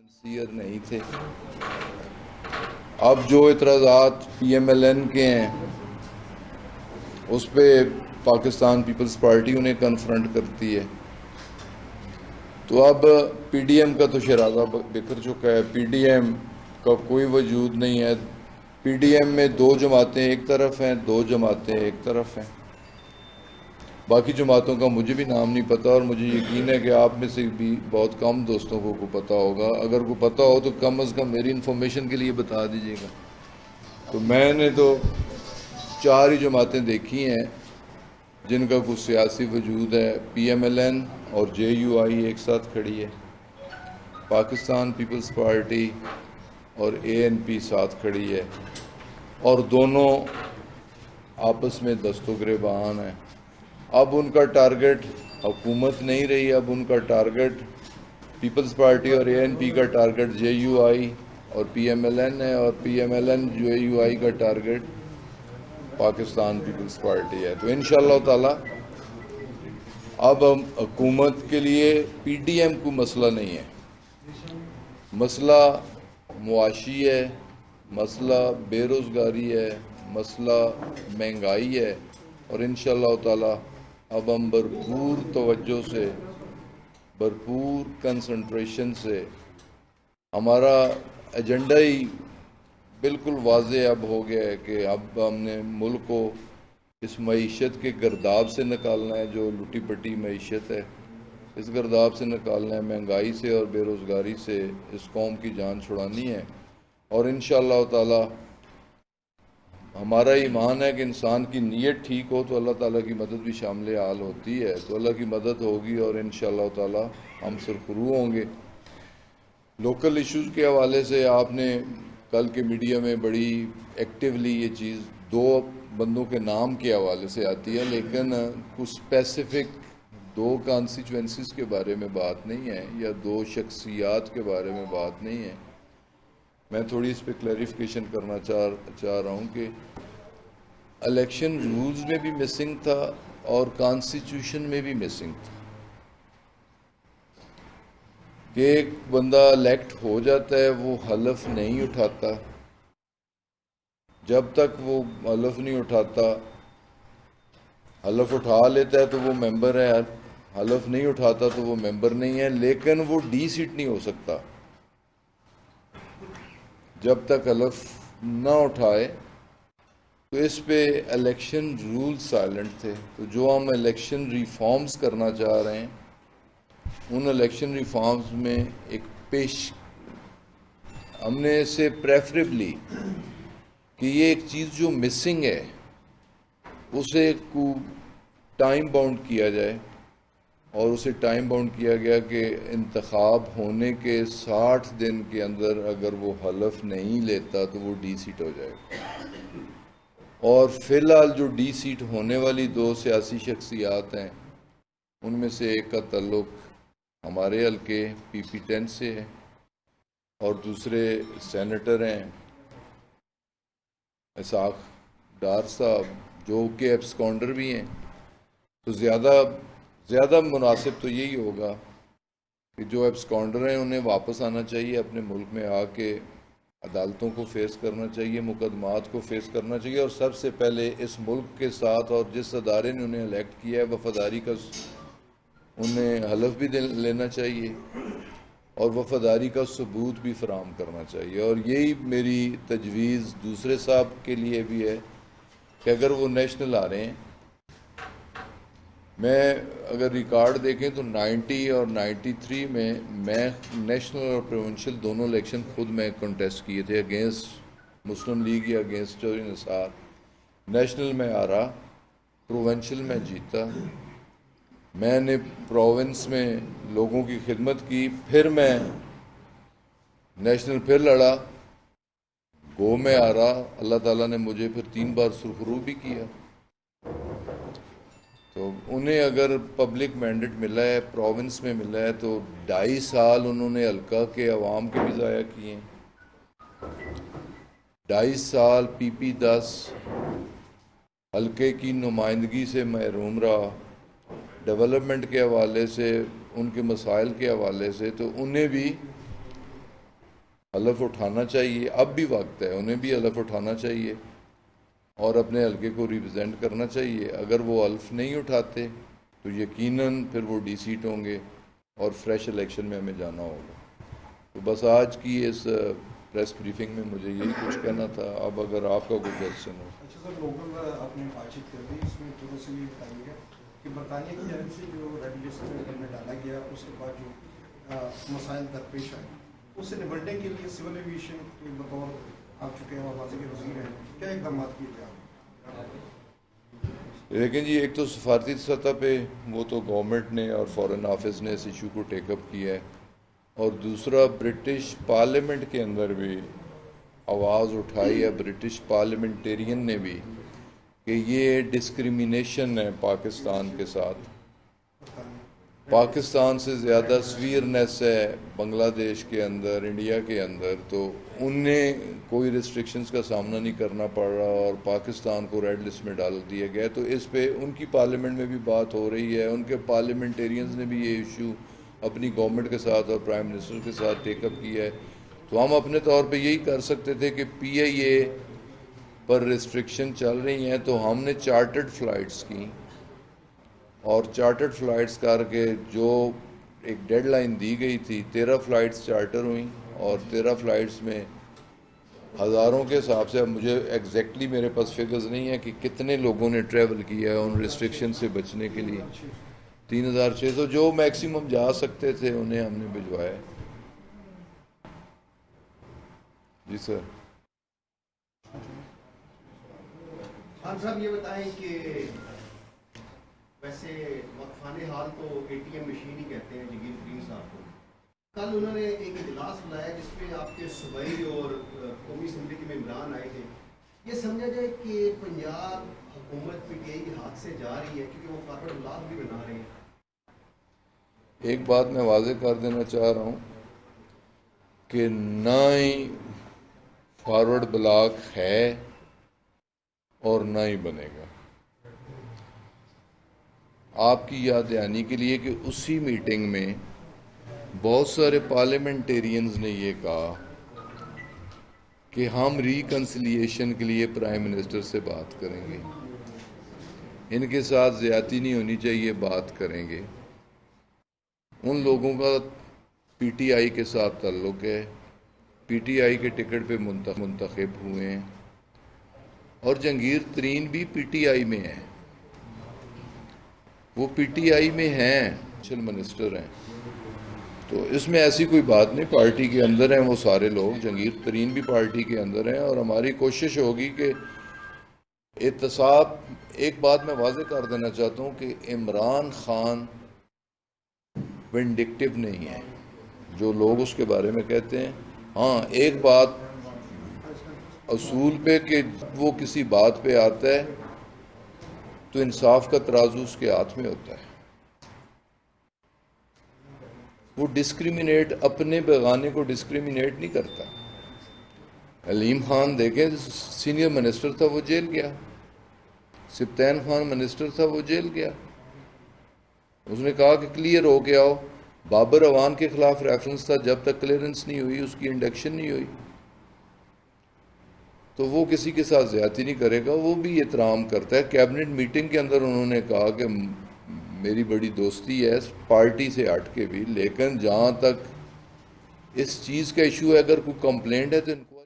Sincere نہیں تھے. اب جو اعتراضات پی ایم ایل این کے ہیں اس پہ پاکستان پیپلز پارٹی انہیں کنفرنٹ کرتی ہے. تو اب پی ڈی ایم کا تو شرازہ بکھر چکا ہے. پی ڈی ایم کا کوئی وجود نہیں ہے. پی ڈی ایم میں دو جماعتیں ایک طرف ہیں, دو جماعتیں ایک طرف ہیں. باقی جماعتوں کا مجھے بھی نام نہیں پتہ, اور مجھے یقین ہے کہ آپ میں سے بھی بہت کم دوستوں کو پتہ ہوگا. اگر کو پتہ ہو تو کم از کم میری انفارمیشن کے لیے بتا دیجیے گا. تو میں نے تو 4 ہی جماعتیں دیکھی ہیں جن کا کچھ سیاسی وجود ہے. پی ایم ایل این اور جے یو آئی ایک ساتھ کھڑی ہے, پاکستان پیپلز پارٹی اور اے این پی ساتھ کھڑی ہے, اور دونوں آپس میں دست و گریبان ہیں. اب ان کا ٹارگٹ حکومت نہیں رہی, اب ان کا ٹارگٹ پیپلز پارٹی اور اے این پی کا ٹارگٹ جے یو آئی اور پی ایم ایل این ہے, اور P M L N J U I کا ٹارگٹ پاکستان پیپلز پارٹی ہے. تو انشاءاللہ تعالی اب حکومت کے لیے پی ڈی ایم کو مسئلہ نہیں ہے. مسئلہ معاشی ہے, مسئلہ بے روزگاری ہے, مسئلہ مہنگائی ہے, اور انشاءاللہ تعالی اب ہم بھرپور توجہ سے, بھرپور کنسنٹریشن سے, ہمارا ایجنڈا ہی بالکل واضح اب ہو گیا ہے کہ اب ہم نے ملک کو اس معیشت کے گرداب سے نکالنا ہے, جو لٹی پٹی معیشت ہے اس گرداب سے نکالنا ہے, مہنگائی سے اور بے روزگاری سے اس قوم کی جان چھڑانی ہے. اور انشاءاللہ تعالی ہمارا ایمان ہے کہ انسان کی نیت ٹھیک ہو تو اللہ تعالیٰ کی مدد بھی شامل حال ہوتی ہے. تو اللہ کی مدد ہوگی اور انشاءاللہ تعالی ہم سرخرو ہوں گے. لوکل ایشوز کے حوالے سے آپ نے کل کے میڈیا میں بڑی ایکٹیولی یہ چیز 2 بندوں کے نام کے حوالے سے آتی ہے, لیکن کچھ اسپیسیفک 2 کانسٹیچوئنسیز کے بارے میں بات نہیں ہے یا 2 شخصیات کے بارے میں بات نہیں ہے. میں تھوڑی اس پہ کلیریفیکیشن کرنا چاہ رہا ہوں کہ الیکشن رولز میں بھی مسنگ تھا اور کانسٹیٹیوشن میں بھی مسنگ تھا کہ ایک بندہ الیکٹ ہو جاتا ہے وہ حلف نہیں اٹھاتا. جب تک وہ حلف نہیں اٹھاتا, حلف اٹھا لیتا ہے تو وہ ممبر ہے, حلف نہیں اٹھاتا تو وہ ممبر نہیں ہے, لیکن وہ ڈی سیٹ نہیں ہو سکتا جب تک حلف نہ اٹھائے. تو اس پہ الیکشن رول سائلنٹ تھے. تو جو ہم الیکشن ریفارمز کرنا چاہ رہے ہیں ان الیکشن ریفارمز میں ایک ہم نے اسے پریفریبلی کہ یہ ایک چیز جو مسنگ ہے اسے کو ٹائم باؤنڈ کیا جائے, اور اسے ٹائم باؤنڈ کیا گیا کہ انتخاب ہونے کے 60 دن کے اندر اگر وہ حلف نہیں لیتا تو وہ ڈی سیٹ ہو جائے گا. اور فی الحال جو ڈی سیٹ ہونے والی 2 سیاسی شخصیات ہیں ان میں سے ایک کا تعلق ہمارے حلقے پی پی 10 سے ہے اور دوسرے سینیٹر ہیں اسحاق ڈار صاحب جو کہ ایبسکانڈر بھی ہیں. تو زیادہ مناسب تو یہی ہوگا کہ جو ایبسکانڈر ہیں انہیں واپس آنا چاہیے, اپنے ملک میں آ کے عدالتوں کو فیس کرنا چاہیے, مقدمات کو فیس کرنا چاہیے, اور سب سے پہلے اس ملک کے ساتھ اور جس ادارے نے انہیں الیکٹ کیا ہے وفاداری کا انہیں حلف بھی لینا چاہیے اور وفاداری کا ثبوت بھی فراہم کرنا چاہیے. اور یہی میری تجویز دوسرے صاحب کے لیے بھی ہے کہ اگر وہ نیشنل آ رہے ہیں, میں اگر ریکارڈ دیکھیں تو 90 اور 93 میں نیشنل اور پروونشل دونوں الیکشن خود میں کنٹیسٹ کیے تھے اگینسٹ مسلم لیگ یا اگینسٹ چودھری نثار. نیشنل میں آ رہا, پروونشل میں جیتا, میں نے پروونس میں لوگوں کی خدمت کی, پھر میں نیشنل پھر لڑا, گو میں آ رہا, اللہ تعالیٰ نے مجھے پھر 3 بار سرخرو بھی کیا. تو انہیں اگر پبلک مینڈیٹ ملا ہے, پروونس میں ملا ہے, تو 2.5 سال انہوں نے حلقہ کے عوام کے بھی ضائع کیے ہیں. 2.5 سال پی پی 10 حلقے کی نمائندگی سے محروم رہا, ڈیولپمنٹ کے حوالے سے, ان کے مسائل کے حوالے سے. تو انہیں بھی حلف اٹھانا چاہیے، اب بھی وقت ہے، انہیں بھی حلف اٹھانا چاہیے اور اپنے حلقے کو ریپرزینٹ کرنا چاہیے۔ اگر وہ حلف نہیں اٹھاتے تو یقیناً پھر وہ ڈی سیٹ ہوں گے اور فریش الیکشن میں ہمیں جانا ہوگا۔ تو بس آج کی اس پریس بریفنگ میں مجھے یہی کچھ کہنا تھا۔ اب اگر آپ کا کوئی کویشچن ہو۔ اچھا سر، لوکل آپ نے بات چیت کر دی، اس میں تھوڑا سا یہ بتائیے گا کہ برطانیہ کی جانب سے جو ریڈ لسٹ میں ڈالا گیا، اس کے بعد جو مسائل درپیش آئے، اس سے نمٹنے کے لیے سول ایویشن کے بطور آپ چکے ہیں اور واضح کے وزیر ہیں، کیا اقدامات کیے جائیں؟ لیکن جی، ایک تو سفارتی سطح پہ وہ تو گورنمنٹ نے اور فارن آفس نے اس ایشو کو ٹیک اپ کیا ہے، اور دوسرا برٹش پارلیمنٹ کے اندر بھی آواز اٹھائی ہے، برٹش پارلیمنٹیرین نے بھی، کہ یہ ڈسکریمنیشن ہے پاکستان کے ساتھ۔ پاکستان سے زیادہ سویرنیس ہے بنگلہ دیش کے اندر، انڈیا کے اندر، تو انہیں کوئی ریسٹرکشنز کا سامنا نہیں کرنا پڑ رہا اور پاکستان کو ریڈ لسٹ میں ڈال دیا گیا۔ تو اس پہ ان کی پارلیمنٹ میں بھی بات ہو رہی ہے، ان کے پارلیمنٹیرینز نے بھی یہ ایشو اپنی گورنمنٹ کے ساتھ اور پرائم منسٹر کے ساتھ ٹیک اپ کیا ہے۔ تو ہم اپنے طور پہ یہی کر سکتے تھے کہ پی آئی اے پر ریسٹرکشن چل رہی ہیں تو ہم نے چارٹرڈ فلائٹس کی، اور چارٹرڈ فلائٹس کر کے جو ایک ڈیڈ لائن دی گئی تھی، 13 فلائٹس چارٹر ہوئیں، اور 13 فلائٹس میں ہزاروں کے حساب سے، اب مجھے ایگزیکٹلی میرے پاس فگرز نہیں ہیں کہ کتنے لوگوں نے ٹریول کیا ہے ان ریسٹرکشن سے بچنے کے لیے۔ 3600 جو میکسیمم جا سکتے تھے انہیں ہم نے بھجوایا۔ جی سر۔ خان صاحب یہ بتائیں کہ ویسے وقفان حال تو اے ٹی ایم مشین ہی کہتے ہیں جگیر ترین صاحب کو، کل انہوں نے ایک اجلاس بلایا جس میں آپ کے صوبائی اور قومی اسمبلی کے ممبران آئے تھے۔ یہ سمجھا جائے کہ پنجاب حکومت پی ٹی آئی کے ہاتھ سے جا رہی ہے کیونکہ وہ فارورڈ بلاک بھی بنا رہے ہیں؟ ایک بات میں واضح کر دینا چاہ رہا ہوں کہ نہ ہی فارورڈ بلاک ہے اور نہ ہی بنے گا۔ آپ کی یاد دہانی کے لیے کہ اسی میٹنگ میں بہت سارے پارلیمنٹیرینز نے یہ کہا کہ ہم ریکنسیلیشن کے لیے پرائم منسٹر سے بات کریں گے، ان کے ساتھ زیادتی نہیں ہونی چاہیے، بات کریں گے۔ ان لوگوں کا پی ٹی آئی کے ساتھ تعلق ہے، پی ٹی آئی کے ٹکٹ پہ منتخب ہوئے ہیں، اور جہانگیر ترین بھی پی ٹی آئی میں ہیں، وہ پی ٹی آئی میں ہیں، نیشنل منسٹر ہیں۔ تو اس میں ایسی کوئی بات نہیں، پارٹی کے اندر ہیں وہ سارے لوگ، جہانگیر ترین بھی پارٹی کے اندر ہیں، اور ہماری کوشش ہوگی کہ احتساب۔ ایک بات میں واضح کر دینا چاہتا ہوں کہ عمران خان ونڈکٹیو نہیں ہے، جو لوگ اس کے بارے میں کہتے ہیں۔ ہاں، ایک بات اصول پہ کہ وہ کسی بات پہ آتا ہے تو انصاف کا ترازو اس کے ہاتھ میں ہوتا ہے، وہ ڈسکریمنیٹ، اپنے بیگانے کو ڈسکریمنیٹ نہیں کرتا۔ علیم خان دیکھیں، سینئر منسٹر تھا، وہ جیل گیا۔ سبطین خان منسٹر تھا، وہ جیل گیا۔ اس نے کہا کہ کلیئر ہو کے آؤ۔ بابر اوان کے خلاف ریفرنس تھا، جب تک کلیئرنس نہیں ہوئی اس کی انڈکشن نہیں ہوئی۔ تو وہ کسی کے ساتھ زیادتی نہیں کرے گا، وہ بھی احترام کرتا ہے۔ کیبنٹ میٹنگ کے اندر انہوں نے کہا کہ میری بڑی دوستی ہے پارٹی سے ہٹ کے بھی، لیکن جہاں تک اس چیز کا ایشو ہے، اگر کوئی کمپلینٹ ہے تو ان کو